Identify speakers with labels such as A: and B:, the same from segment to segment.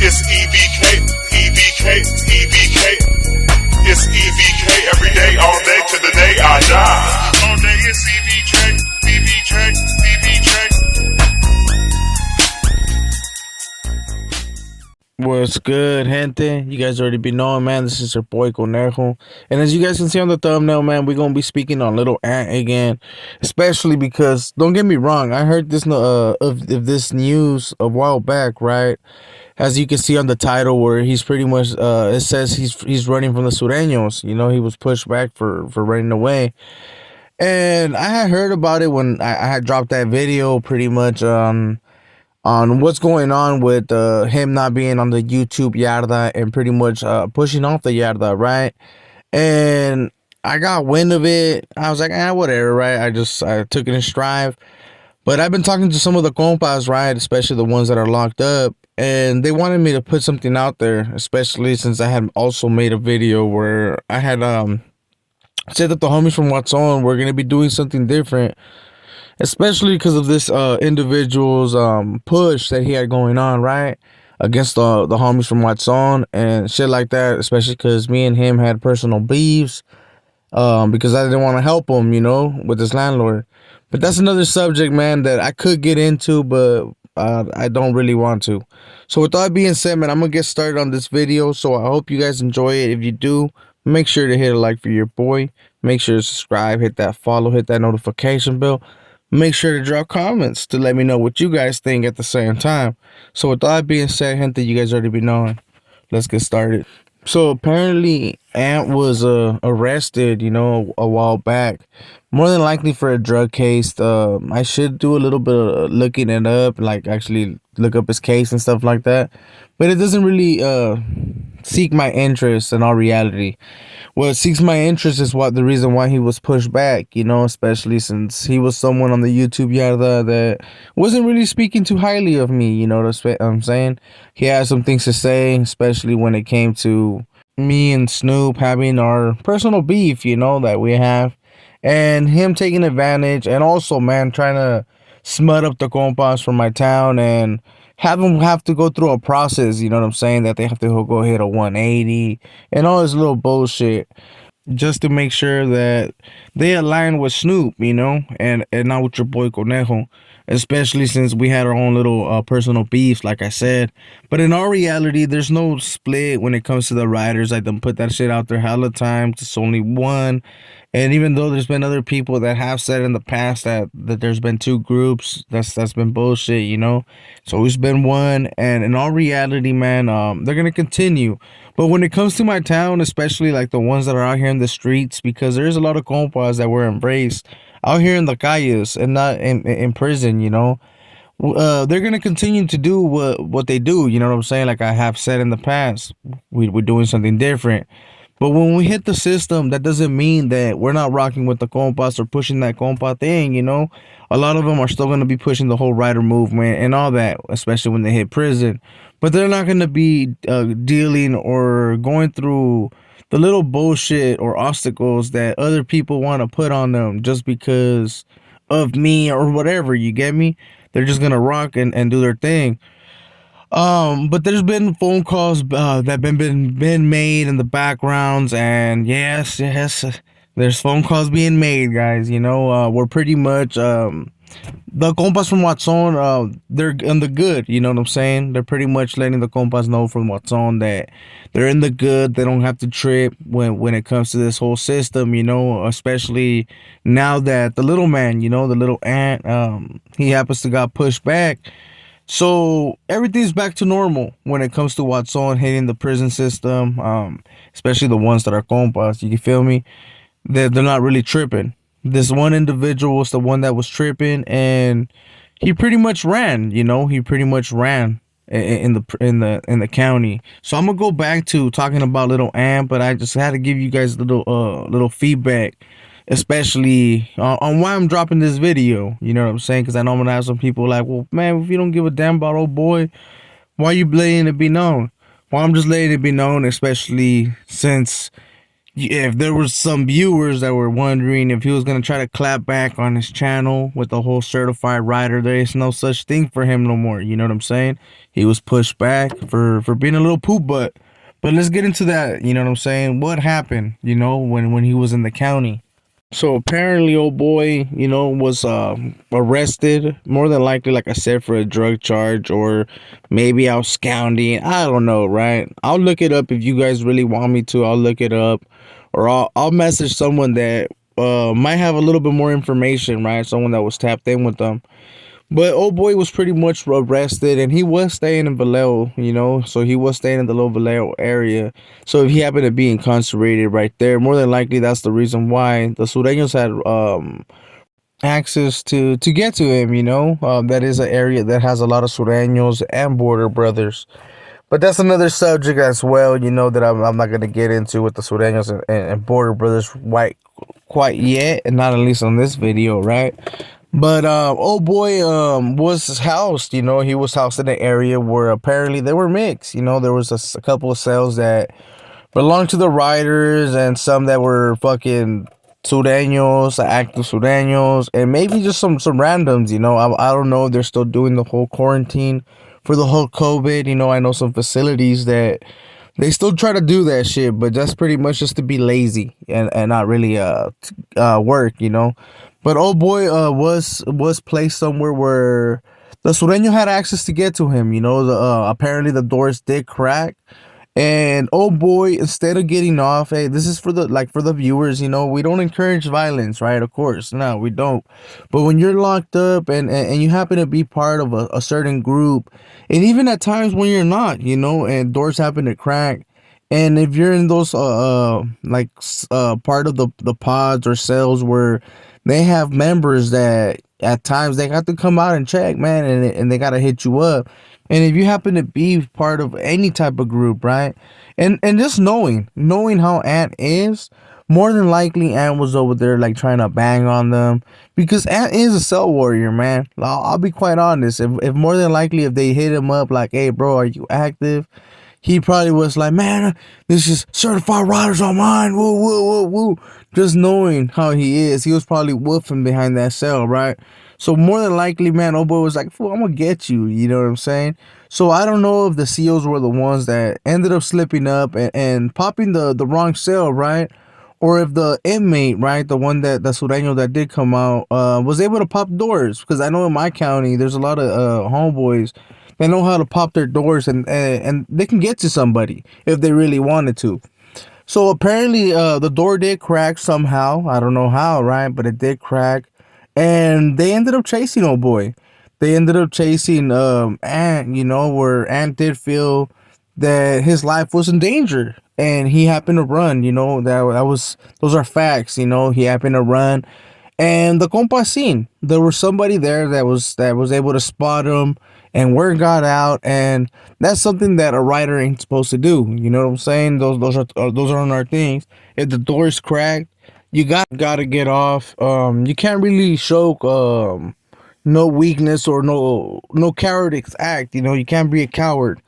A: It's E.B.K, E.B.K, E.B.K. It's E.B.K every day, all day to the day I die. All day it's E.B.K, E.B.K, E.B.K.
B: What's good, gente? You guys already be knowing, man. This is your boy Conejo. And as you guys can see on the thumbnail, man, we're gonna be speaking on Little Ant again. Especially because, don't get me wrong, I heard this of this news a while back, right? As you can see on the title, where he's pretty much it says he's running from the Sureños. You know, he was pushed back for running away. And I had heard about it when I had dropped that video pretty much on what's going on with him not being on the YouTube yarda and pretty much pushing off the yarda, right? And I got wind of it. I was like, whatever, right? I took it in stride. But I've been talking to some of the compas, right? Especially the ones that are locked up. And they wanted me to put something out there, especially since I had also made a video where I had said that the homies from What's On were going to be doing something different, especially because of this individual's push that he had going on, right, against the homies from What's On and shit like that, especially because me and him had personal beefs because I didn't want to help him, you know, with his landlord. But that's another subject, man, that I could get into, but I don't really want to. So with that being said, man, I'm gonna get started on this video. So I hope you guys enjoy it. If you do, make sure to hit a like for your boy. Make sure to subscribe, hit that follow, hit that notification bell. Make sure to drop comments to let me know what you guys think at the same time. So with that being said, gente, you guys already be knowing. Let's get started. So apparently Ant was arrested, you know, a while back, more than likely for a drug case. I should do a little bit of looking it up, like actually look up his case and stuff like that, but it doesn't really seek my interest in all reality. What seeks my interest is the reason why he was pushed back, you know, especially since he was someone on the YouTube yarda that wasn't really speaking too highly of me, you know what I'm saying? He had some things to say, especially when it came to me and Snoop having our personal beef, you know, that we have, and him taking advantage, and also, man, trying to smut up the compas from my town and have them have to go through a process, you know what I'm saying, that they have to go hit a 180 and all this little bullshit just to make sure that they align with Snoop, you know, and not with your boy Conejo, especially since we had our own little personal beefs, like I said. But in all reality, there's no split when it comes to the riders. I done put that shit out there hella times. It's only one. And even though there's been other people that have said in the past that there's been two groups, that's been bullshit, you know. It's always been one. And in all reality, man, they're gonna continue. But when it comes to my town, especially like the ones that are out here in the streets, because there's a lot of compas that were embraced out here in the calles and not in prison, you know. They're gonna continue to do what they do, you know what I'm saying? Like I have said in the past, we're doing something different. But when we hit the system, that doesn't mean that we're not rocking with the compas or pushing that compa thing, you know. A lot of them are still going to be pushing the whole rider movement and all that, especially when they hit prison. But they're not going to be dealing or going through the little bullshit or obstacles that other people want to put on them just because of me or whatever, you get me? They're just going to rock and do their thing. But there's been phone calls that been made in the backgrounds, and yes, there's phone calls being made, guys. You know, we're pretty much the compas from What's On, they're in the good. You know what I'm saying? They're pretty much letting the compas know from What's On that they're in the good. They don't have to trip when it comes to this whole system. You know, especially now that the little man, you know, the little Ant, he happens to got pushed back. So everything's back to normal when it comes to What's On hitting the prison system, especially the ones that are compas. You can feel me? They're not really tripping. This one individual was the one that was tripping, and he pretty much ran. You know, he pretty much ran in the county. So I'm gonna go back to talking about Little Ant, but I just had to give you guys a little feedback, especially on why I'm dropping this video. You know what I'm saying? Because I know I'm gonna have some people like, well, man, if you don't give a damn about old boy, why you letting it be known? Well, I'm just letting it be known, especially since if there was some viewers that were wondering if he was gonna try to clap back on his channel with the whole certified rider, there is no such thing for him no more. You know what I'm saying? He was pushed back for being a little poop butt. But let's get into that. You know what I'm saying? What happened? You know, when he was in the county. So apparently, old boy, you know, was arrested. More than likely, like I said, for a drug charge or maybe absconding. I don't know, right? I'll look it up if you guys really want me to. I'll look it up, or I'll message someone that might have a little bit more information, right? Someone that was tapped in with them. But old boy was pretty much arrested, and he was staying in Vallejo, you know, so he was staying in the little Vallejo area. So if he happened to be incarcerated right there, more than likely that's the reason why the Sureños had access to get to him. You know, that is an area that has a lot of Sureños and border brothers. But that's another subject as well, you know, that I'm not gonna get into with the Sureños and border brothers quite yet, and not at least on this video, right? But old boy was housed, you know, he was housed in an area where apparently they were mixed. You know, there was a couple of cells that belonged to the riders and some that were fucking Sureños, active Sureños, and maybe just some randoms, you know. I don't know if they're still doing the whole quarantine for the whole COVID. You know, I know some facilities that they still try to do that shit, but that's pretty much just to be lazy and not really work, you know. But old boy was placed somewhere where the Sureño had access to get to him. You know, apparently the doors did crack, and oh boy, instead of getting off, hey, this is for the for the viewers, you know, we don't encourage violence, right? Of course, no, we don't. But when you're locked up and you happen to be part of a certain group, and even at times when you're not, you know, and doors happen to crack, and if you're in those part of the pods or cells where they have members that at times they got to come out and check, man, and they got to hit you up. And if you happen to be part of any type of group, right? And just knowing how Ant is, more than likely Ant was over there like trying to bang on them because Ant is a cell warrior, man. I'll be quite honest. If more than likely if they hit him up like, hey, bro, are you active? He probably was like, man, this is certified riders on mine. Woo, woo, woo, woo. Just knowing how he is, he was probably woofing behind that cell, right? So more than likely, man, old boy was like, fool, I'm gonna get you. You know what I'm saying? So I don't know if the COs were the ones that ended up slipping up and popping the wrong cell, right? Or if the inmate, right, the one that the Sureño that did come out, was able to pop doors. Because I know in my county, there's a lot of homeboys that know how to pop their doors and they can get to somebody if they really wanted to. So apparently, the door did crack somehow. I don't know how, right? But it did crack, and they ended up chasing old boy. They ended up chasing Ant. You know, where Ant did feel that his life was in danger, and he happened to run. You know, that was those are facts. You know, he happened to run, and the compa seen there was somebody there that was able to spot him, and word got out, and that's something that a writer ain't supposed to do. You know what I'm saying? Those aren't our things. If the door's cracked, you gotta get off. You can't really show no weakness or no cowardice act. You know, you can't be a coward,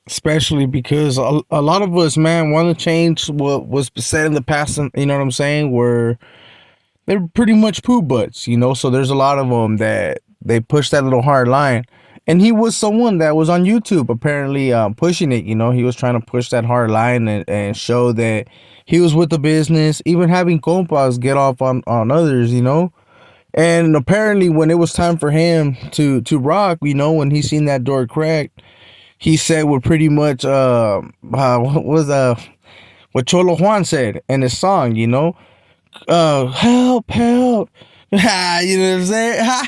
B: especially because a lot of us, man, want to change what was said in the past. You know what I'm saying? Where they're pretty much poo butts, you know. So there's a lot of them that they push that little hard line, and he was someone that was on YouTube apparently pushing it. You know, he was trying to push that hard line and show that he was with the business, even having compas get off on others, you know. And apparently, when it was time for him to rock, you know, when he seen that door cracked, he said what pretty much what was what Cholo Juan said in his song, you know, help, help. You know what I'm saying?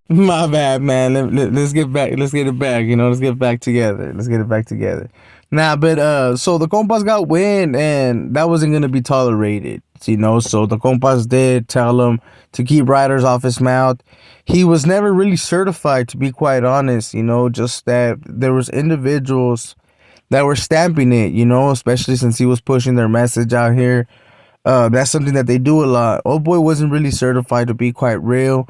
B: My bad, man. Let's get back. Let's get it back. You know, let's get back together. Let's get it back together. Nah, but so the compas got wind, and that wasn't gonna be tolerated. You know, so the compas did tell him to keep riders off his mouth. He was never really certified, to be quite honest. You know, just that there was individuals that were stamping it. You know, especially since he was pushing their message out here. That's something that they do a lot. Old boy wasn't really certified, to be quite real.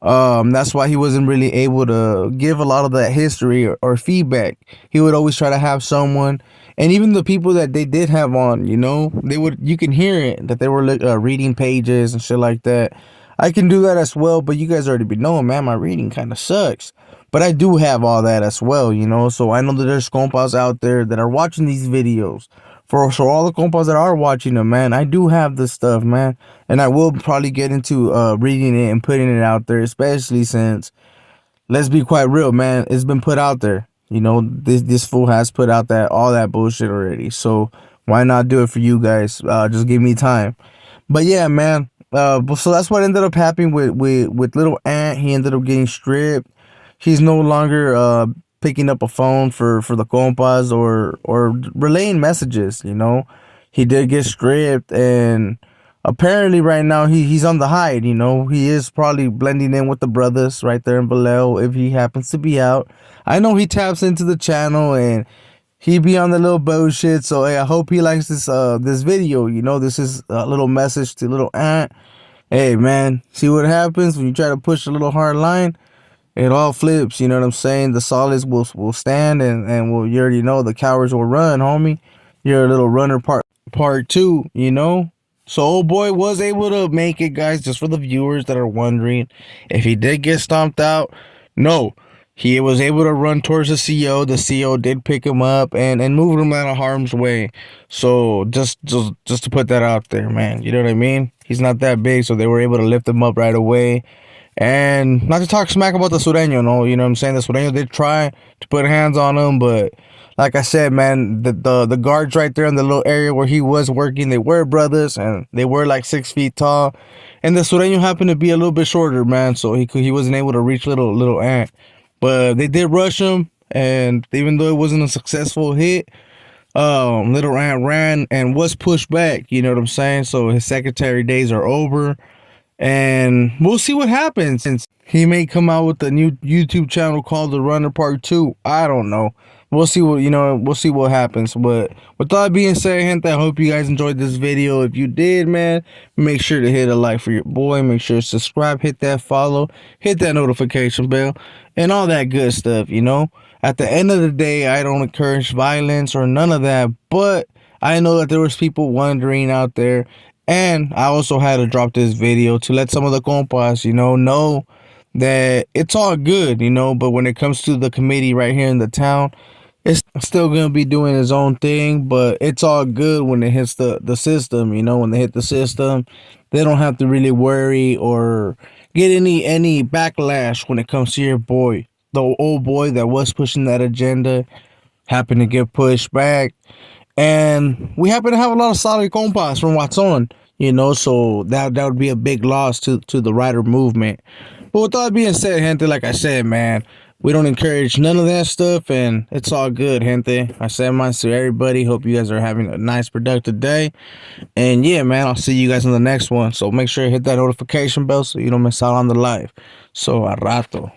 B: That's why he wasn't really able to give a lot of that history or feedback. He would always try to have someone, And even the people that they did have on, you can hear it that they were reading pages and shit like that. I can do that as well, but you guys already be knowing, man, my reading kind of sucks. But I do have all that as well, so I know that there's compas out there that are watching these videos. For all the compas that are watching them, man, I do have this stuff, man. And I will probably get into reading it and putting it out there, especially since, let's be quite real, man. It's been put out there. This fool has put out that all that bullshit already. So why not do it for you guys? Just give me time. But yeah, man. So that's what ended up happening with little Ant. He ended up getting stripped. He's no longer picking up a phone for the compas or relaying messages. He did get stripped, and apparently right now he's on the hide. He is probably blending in with the brothers right there in Vallejo if he happens to be out. I know he taps into the channel and he be on the little bullshit. So hey, I hope he likes this video. This is a little message to little Ant. Hey man, see what happens when you try to push a little hard line? It all flips, you know what I'm saying? The solids will stand, and you already know the cowards will run, homie. You're a little runner part two. So old boy was able to make it, guys, just for the viewers that are wondering. If he did get stomped out, no. He was able to run towards the CO. The CO did pick him up and move him out of harm's way. So just to put that out there, man. You know what I mean? He's not that big, so they were able to lift him up right away. And not to talk smack about the Sureno, no, you know what I'm saying? The Sureno did try to put hands on him, but like I said, man, the guards right there in the little area where he was working, they were brothers, and they were like 6 feet tall. And the Sureno happened to be a little bit shorter, man, so he wasn't able to reach little Ant. But they did rush him, and even though it wasn't a successful hit, little Ant ran and was pushed back. You know what I'm saying? So his secretary days are over. And we'll see what happens. He may come out with a new YouTube channel called The Runner Part 2. I don't know. We'll see we'll see what happens. But with that being said, gente, I hope you guys enjoyed this video. If you did, man, make sure to hit a like for your boy. Make sure to subscribe, hit that follow, hit that notification bell, and all that good stuff, At the end of the day, I don't encourage violence or none of that, but I know that there was people wondering out there. And I also had to drop this video to let some of the compas, know that it's all good, but when it comes to the committee right here in the town, it's still going to be doing its own thing, but it's all good when it hits the system, when they hit the system, they don't have to really worry or get any backlash when it comes to your boy. The old boy that was pushing that agenda happened to get pushed back. And we happen to have a lot of solid compas from Watson, so that would be a big loss to the rider movement. But with that being said, gente, like I said, man, we don't encourage none of that stuff, and it's all good, gente. I said mine to everybody. Hope you guys are having a nice, productive day. And yeah, man, I'll see you guys in the next one. So make sure you hit that notification bell so you don't miss out on the live. So, a rato.